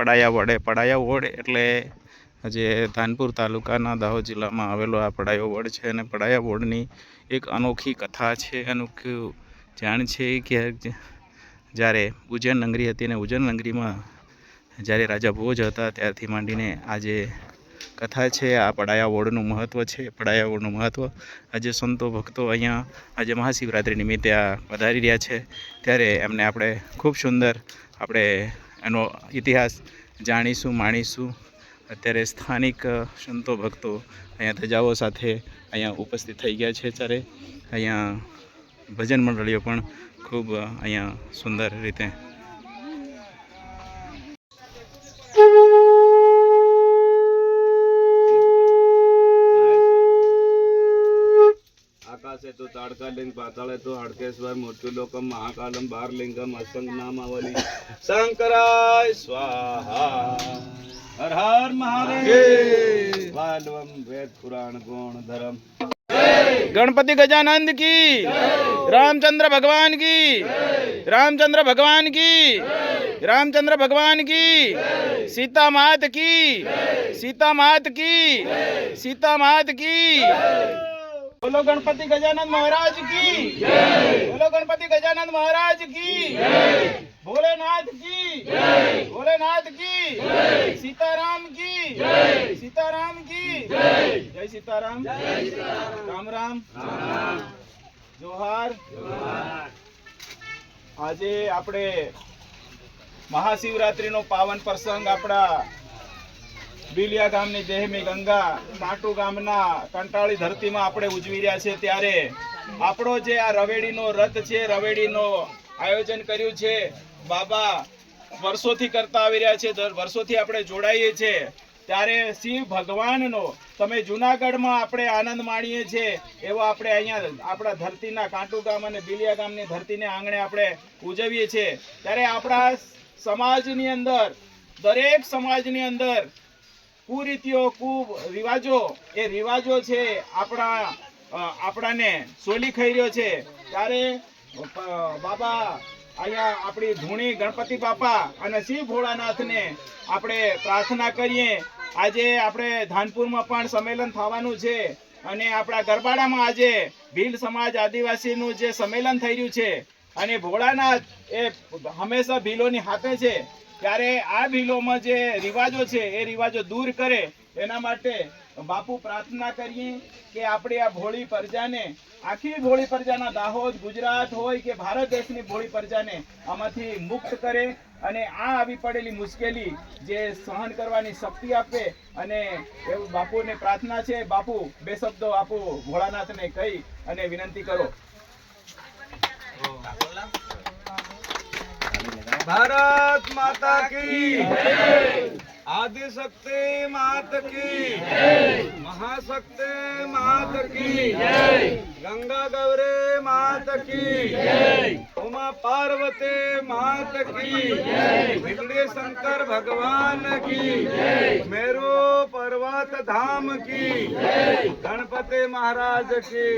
પડાયા ward એટલે જે ધાનપુર તાલુકાના દાહોદ જિલ્લામાં આવેલો આ પડાયો વોર્ડ છે અને પડાયા વોર્ડની એક અનોખી કથા છે, અનોખું જાણ છે કે જ્યારે ઉજ્જૈન નગરી હતી અને ઉજ્જૈન નગરીમાં જ્યારે રાજા ભોજ હતા ત્યારથી માંડીને આજે કથા છે આ પડાયા વોર્ડનું મહત્ત્વ છે। પડાયા વોર્ડનું મહત્ત્વ આજે સંતો ભક્તો અહીંયા આજે મહાશિવરાત્રિ નિમિત્તે આ પધારી રહ્યા છે ત્યારે એમને આપણે ખૂબ સુંદર આપણે એનો ઇતિહાસ જાણીશું માણીશું। અત્યારે સ્થાનિક સંતો ભક્તો અહીંયા ધજાઓ સાથે અહીંયા ઉપસ્થિત થઈ ગયા છે ત્યારે અહીંયા ભજન મંડળીઓ પણ ખૂબ અહીંયા સુંદર રીતે आकाशे तो ताड़कालिंग पाताले तो हड़केश्वर मूर्तिलोकम महाकालम बारलिंगम असंग नामावली शंकराय स्वाहा हर हर महादेव वालवम वेद पुराण गुण धर्म। गणपति गजानंद की, रामचंद्र भगवान की, रामचंद्र भगवान की, रामचंद्र भगवान की, सीता मात की, सीता मात की, सीता मात की। बोलो गणपति गजानंद महाराज की, बोलो गणपति गजानंद महाराज की, भोलेनाथ की, भोलेनाथ की, सीताराम की, सीताराम की, जय सीताराम, राम राम, जोहार। આજે આપણે મહાશિવરાત્રિનો પાવન પ્રસંગ આપણા બીલિયા ગામની દેહમી ગંગા કાંટુ ગામના કંટાળી ધરતીમાં આપણે ઉજવી રહ્યા છે ત્યારે આપણો જે આ રવેડીનો રથ છે રવેડીનો આયોજન કર્યું છે બાબા વર્ષોથી કરતા આવી રહ્યા છે, વર્ષોથી આપણે જોડાઈએ છે ત્યારે શિવ ભગવાનનો તમે જૂનાગઢમાં આપણે આનંદ માણીએ છીએ એવો આપણે અહીંયા આપણા ધરતીના કાંટુ ગામ અને બીલિયા ગામની ધરતીને આંગણે આપણે ઉજવીએ છીએ ત્યારે આપણા સમાજની અંદર દરેક સમાજની અંદર કુરીતિઓ કુરિવાજો એ રિવાજો છે આપણાને સોલી ખાઈ રહ્યો છે ત્યારે બાબા અહીંયા આપણી ધૂણી ગણપતિ બાપા અને શિવ ભોળાનાથને આપણે પ્રાર્થના કરીએ। આજે આપણે ધાનપુરમાં પણ સંમેલન થવાનું છે અને આપણા ગરબાડામાં આજે ભીલ સમાજ આદિવાસીનું જે સંમેલન થઈ રહ્યું છે અને ભોળાનાથ એ હંમેશા ભીલોની હાથે છે ત્યારે આ ભીલોમાં જે રિવાજો છે એ રિવાજો દૂર કરે એના માટે બાપુ પ્રાર્થના કરીએ કે આપણે આ ભોળી પ્રજાને આખી ભોળી પ્રજાના દાહોદ ગુજરાત હોય કે ભારત દેશની ભોળી પ્રજાને આમાંથી મુક્ત કરે અને આ આવી પડેલી મુશ્કેલી જે સહન કરવાની શક્તિ આપે અને એવું બાપુને પ્રાર્થના છે। બાપુ બે શબ્દો આપો ભોળાનાથને કહી અને વિનંતી કરો। भारत माता की आदि शक्ति मात की महाशक्ति मात की गंगा गौरी मात की उमा पार्वती मात की बिगड़ी शंकर भगवान की मेरू पर्वत धाम की गणपति महाराज की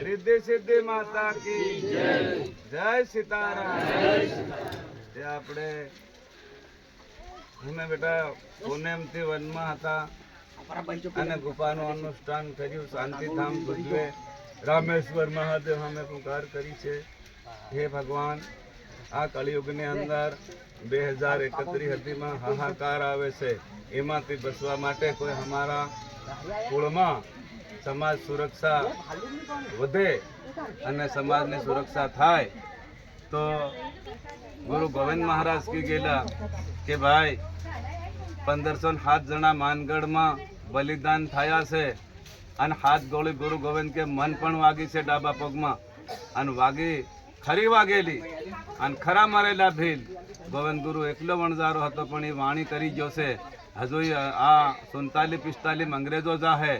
रिद्धि सिद्धि माता की जय सीताराम। આપણે અમે બેટા પૂનમથી વનમાં હતા અને ગુફાનું અનુષ્ઠાન કર્યું, શાંતિધામ ભજવે રામેશ્વર મહાદેવ અમે પુકાર કરી છે। હે ભગવાન આ કળિયુગની અંદર 2031માં હાહાકાર આવે છે એમાંથી બચવા માટે કોઈ અમારા કુળમાં સમાજ સુરક્ષા વધે અને સમાજની સુરક્ષા થાય તો गुरु गोविंद महाराज की गेला के भाई 1507 जना मानगढ़ में बलिदान थाया से अन हाथ गोली गुरु गोविंद के मन पण वागी से डाबा पग में अन वागी खरी वागेली अन खरा मारेला भील गोविंद गुरु एकलो वणजारो हतो पण ई वाणी करी गयो से हजू आ 47-45 अंग्रेजो जाहे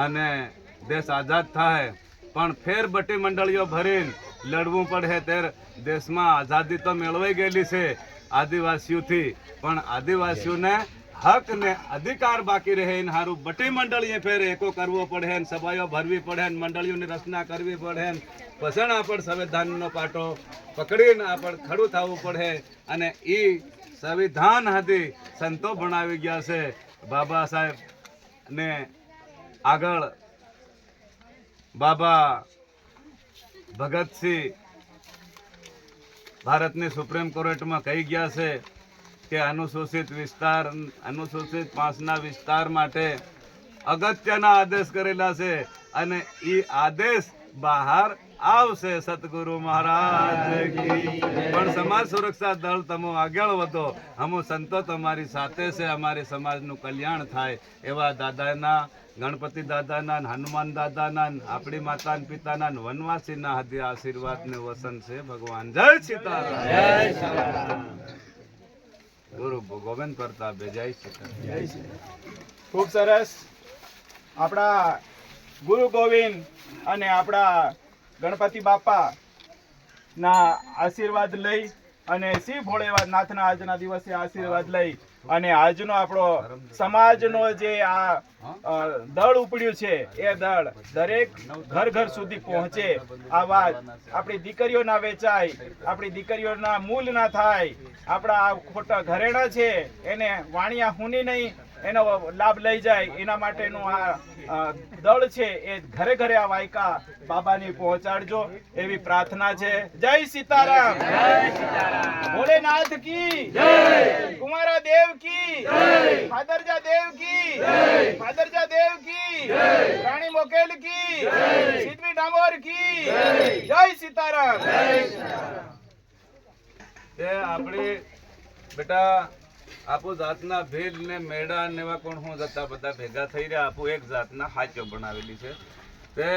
अने देश आजाद थाहे पण फेर बटी मंडळीओ भरीन लड़वू पड़े तेर देश में आजादी तो मेळवाई गेली से आदिवासियों थी पण आदिवासियों ने हक ने अधिकार बाकी रहे इन हारू बटी मंडळीए फेर एको करवो पड़े सभाओ भरवी पड़े मंडळीओ ने रचना करवी पड़े पसण आपण संविधान नो पाटो पकड़ीने आपण खड़ू थवू पड़े अने ई संविधान हदी સંતો ભણાવી ગયા છે. બાબા સાહેબ ને આગળ બાબા ભગતસિંહ ભારતની સુપ્રીમ કોર્ટમાં કહી ગયા છે કે અનુસૂચિત 5ના વિસ્તાર માટે અગત્યના આદેશ કરેલા છે અને એ આદેશ બહાર આવશે. સતગુરુ મહારાજ કી. પણ સમાજ સુરક્ષા દળ તમે આગળ વધો, હમુ સંતો તમારી સાથે છે, અમારી સમાજનું કલ્યાણ થાય એવા દાદાના, ગણપતિ દાદાના, હનુમાન દાદાના, આપણી માતા પિતાના, વનવાસીના હાથે આશીર્વાદ ને વસન છે ભગવાન. જય સીતારામ. ગુરુ ગોવિંદ પ્રતાપે. જય સીતારામ. ખૂબ સરસ. આપણા ગુરુ ગોવિંદ અને આપણા ગણપતિ બાપા ના આશીર્વાદ લઈ અને શ્રી ભોળેનાથના આજના દિવસે આશીર્વાદ લઈ અને આજનો આપણો સમાજનો જે આ દળ ઉપડ્યું છે એ દળ દરેક ઘર ઘર સુધી પહોંચે. આ વાત આપણી દીકરીઓ ના વેચાય, આપણી દીકરીઓના મૂલ ના થાય, આપણા આ ખોટા ઘરેણા છે એને વાણિયા હુની નહીં એનો લાભ લઈ જાય, એના માટેનું આ દળ છે એ ઘરે ઘરે આ વાયકા બાબાની પહોંચાડજો એવી પ્રાર્થના છે. જય સીતારામ. ભોલેનાથ કી જય. કુમારા દેવ કી જય. ફાદરજા દેવ કી જય. ફાદરજા દેવ કી જય. રાણી મોકેલ કી જય. સિદ્ધવી ડામોર કી જય. જય સીતારામ. આપણી બેટા આપો જાતના ભેલ ને મેળા ને એવા કોણ હું જતા બધા ભેગા થઈ રહ્યા. આપો એક જાતના હાચો બનાવેલી છે તે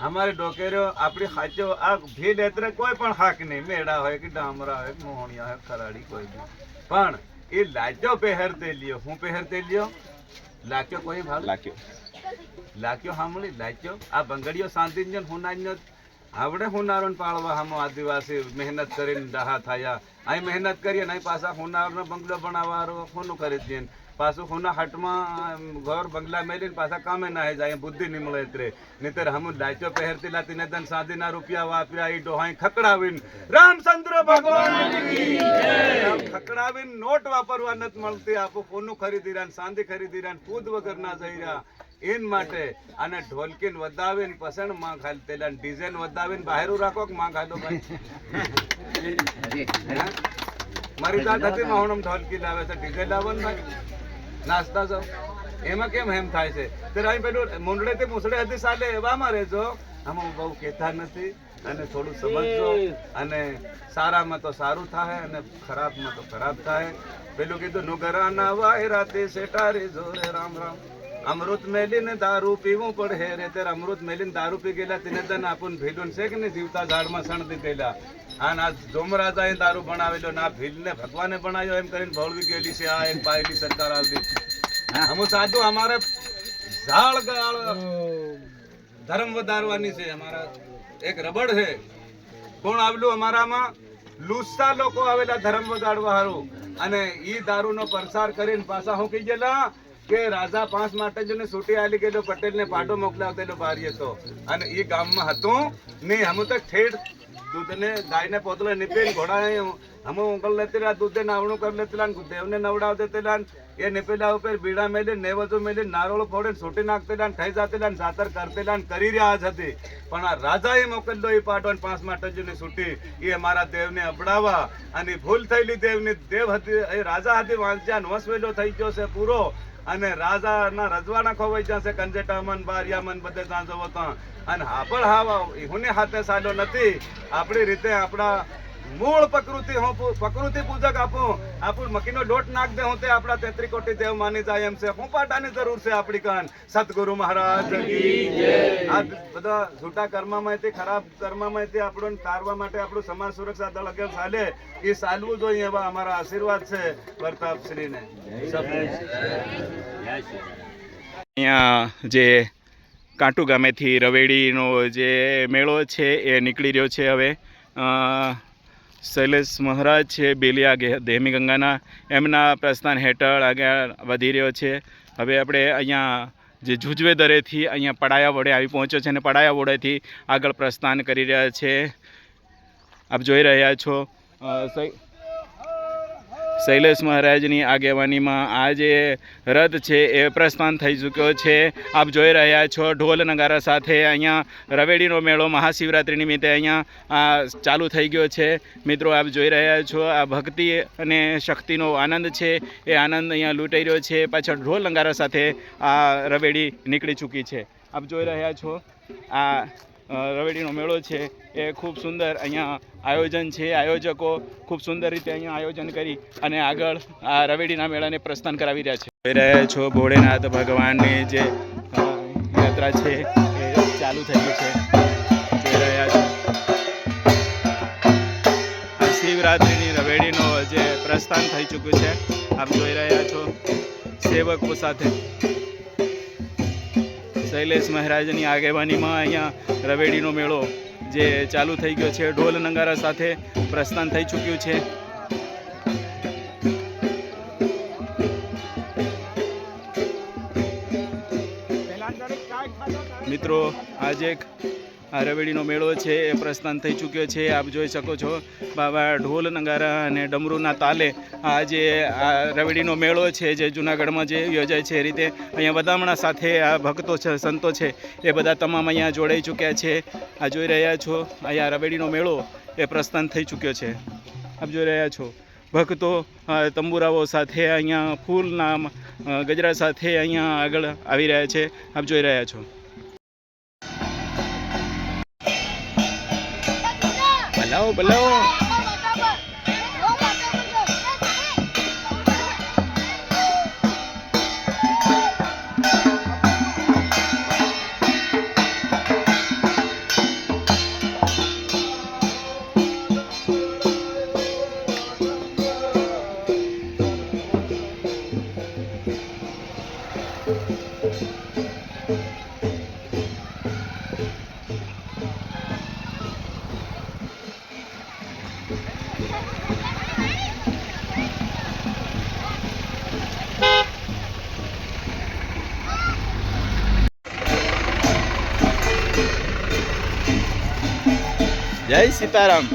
અમારી ડોકેરીઓ આપણી હાચો. આ ભેલ એટલે કોઈ પણ હાક નહીં, મેળા હોય કે ડામરા હોય, મોહણિયા હોય, ખરાડી કોઈ બી, પણ એ લાચો પહેરતે લ્યો. હું પહેરતે લ્યો લાક્યો. કોઈ ભાગ લાક્યો સાંભળી લાચ્યો. આ બંગડીઓ શાંતિજન હુનાજો આપણે હુનારોને પાળવા હમો આદિવાસી મહેનત કરીને ડહા થયા. અહીં મહેનત કરીએ ને પાછા હુનારનો બંગલો બનાવવાનો હુનું કરી દઈએ, પાછું હુના હટમાં ઘર બંગલા મેલીને પાછા કામે ના જાય, બુદ્ધિ નહીં મળે એટલે. નહીતર હમ લાચો પહેરતી લાતી ને તન સાદીના રૂપિયા વાપર્યા એ ડોહાઈ ખકડાવીને રામચંદ્ર ભગવાન ખકડાવીને નોટ વાપરવા નથી મળતી. આપું કોનું ખરીદી રહ્યા, સાંધી ખરીદી રહ્યા, પૂદ વગર ના જઈ રહ્યા. એન માટે અને ઢોલકીને વધાવીને પસંદ માં ખાલી તેલા ડીઝલ વધાવીને બહાર રાખો કે માં ખાધો ભાઈ. મારી દાદ હતી હું ઢોલકી લાવે છે, ડીઝલ લાવો ને ભાઈ નાસ્તા છો. એમાં કેમ એમ થાય છે? ત્યારે પેલું મુંડળે થી મુસડે હતી સાલે એવામાં રહેજો. આમાં બહુ કહેતા નથી અને થોડું સમજજો. અને સારામાં તો સારું થાય અને ખરાબમાં તો ખરાબ થાય. પેલું કીધું નુગરા ના વાય રાતે સેટારી જોરે રામ રામ. અમૃત મેલીને દારૂ પીવું પડે રે. ત્યારે અમૃત મેલીને દારૂ પી ગયેલા તેને તને આપણ ભીલું છે કે નહીં જીવતા ઝાડમાં સણ દીધેલા. અને આ જોમરાજાએ દારૂ બનાવેલો ને આ ભીલને ભગવાને બનાવ્યો એમ કરીને ભોળવી ગયેલી છે. આ એક પાયેલી સરકાર આવી. અમુ સાધુ અમારે ઝાડ ગાળ ધર્મ વધારવાની છે. અમારા એક રબડ છે કોણ આવેલું અમારામાં લુસ્સા લોકો આવેલા ધર્મ વધારવા હારું. અને ઈ દારૂનો પ્રસાર કરીને પાછા હું કહી ગયેલા કે રાજા 5 માટે જોને છૂટી આલી ગયેલો, પટેલ ને પાડો મોકલાવતેલો બારીએ તો. અને એ ગામમાં હતું નહીં. હમ તો ઠેઠ દૂધ ને ગાય ને પોતલો નીપીને ઘોડા હમ ઉંગલ લેતેલા, દૂધે નાવણું કરી લેતેલા, દેવને નવડાવ દેતેલા. એ નીપેલા ઉપર બીડા મેલી નેવજો મેલી નારોળ ફોડે છૂટી નાખતેલા, થઈ જતેલા, જાતર કરતેલા કરી રહ્યા જ હતી. પણ આ રાજાએ મોકલેલો એ પાડો 5 માટે જોને છૂટી એ અમારા દેવને અબડાવા. અને ભૂલ થયેલી દેવની દેવ હતી એ રાજા હતી વાંચ્યા વસવેલો થઈ ગયો છે પૂરો. અને રાજાના રજવાડા ખોવાઈ જશે, કંજેટામન બારિયામન બધે ત્યાં જવો ત્યાં. અને હાપડ હાવા હુને હાથે સાલો નથી. આપણી રીતે આપણા મૂળ પ્રકૃતિ હું પ્રકૃતિ પૂજક આપું. આપણું મકીનો લોટ નાખ દે હું તે આપણા 33 કોટી દેવ માની જાય એમ છે. હું પાટાની જરૂર છે આપણી કાન. સતગુરુ મહારાજ આ બધા જૂટા કર્મમાંથી ખરાબ કર્મમાંથી આપણને તારવા માટે આપણું સમાજ સુરક્ષા દળ આગળ ચાલે એ ચાલવું જોઈએ એવા અમારા આશીર્વાદ છે પ્રતાપશ્રીને. અહીંયા જે કાંટુ ગામેથી રવેડીનો જે મેળો છે એ નીકળી રહ્યો છે. હવે શૈલેષ મહારાજ છે બેલિયા દેહમી ગંગાના, એમના પ્રસ્થાન હેઠળ આગળ વધી રહ્યો છે. હવે આપણે અહીંયા જે જુજવે દરેથી અહીંયા પડાયા વડે આવી પહોંચ્યો છે અને પડાયા વડેથી આગળ પ્રસ્થાન કરી રહ્યા છે. આપ જોઈ રહ્યા છો શૈલેષ મહારાજની આગેવાનીમાં આ જે રથ છે એ પ્રસ્થાન થઈ ચૂક્યો છે. આપ જોઈ રહ્યા છો ઢોલ નગારા સાથે અહીંયા રવેડીનો મેળો મહાશિવરાત્રિ નિમિત્તે અહીંયા ચાલુ થઈ ગયો છે. મિત્રો આપ જોઈ રહ્યા છો આ ભક્તિ અને શક્તિનો આનંદ છે એ આનંદ અહીંયા લૂંટાઈ રહ્યો છે. પાછળ ઢોલ નગારા સાથે આ રવેડી નીકળી ચૂકી છે. આપ જોઈ રહ્યા છો આ રવેડીનો મેળો છે એ ખૂબ સુંદર અહીંયા આયોજન છે. આયોજકો ખૂબ સુંદર રીતે અહીંયા આયોજન કરી અને આગળ આ રવેડીના મેળાને પ્રસ્થાન કરાવી રહ્યા છે. જોઈ રહ્યા છો ભોળેનાથ ભગવાનની જે યાત્રા છે એ ચાલુ થઈ ગઈ છે. જોઈ રહ્યા છો આ શિવરાત્રિની રવેડીનો જે પ્રસ્થાન થઈ ચૂક્યું છે. આપ જોઈ રહ્યા છો સેવકો સાથે શૈલેષ મહારાજની આગેવાનીમાં અહીંયા રવેડીનો મેળો જે ચાલુ થઈ ગયો છે. ઢોલ નગારા સાથે પ્રસ્થાન થઈ ચૂક્યું છે. મિત્રો આજે આ રવેડીનો મેળો છે એ પ્રસ્થાન થઈ ચૂક્યો છે. આપ જોઈ શકો છો બાબા ઢોલ નગારા અને ડમરૂના તાલે આ જે આ રવેડીનો મેળો છે જે જૂનાગઢમાં જે યોજાય છે એ રીતે અહીંયા વધામણા સાથે આ ભક્તો છે, સંતો છે એ બધા તમામ અહીંયા જોડાઈ ચૂક્યા છે. આ જોઈ રહ્યા છો અહીંયા રવેડીનો મેળો એ પ્રસ્થાન થઈ ચૂક્યો છે. આપ જોઈ રહ્યા છો ભક્તો તંબુરાઓ સાથે અહીંયા ફૂલના ગજરા સાથે અહીંયા આગળ આવી રહ્યા છે. આપ જોઈ રહ્યા છો બલાવો બલાવો. જય સીતારામ.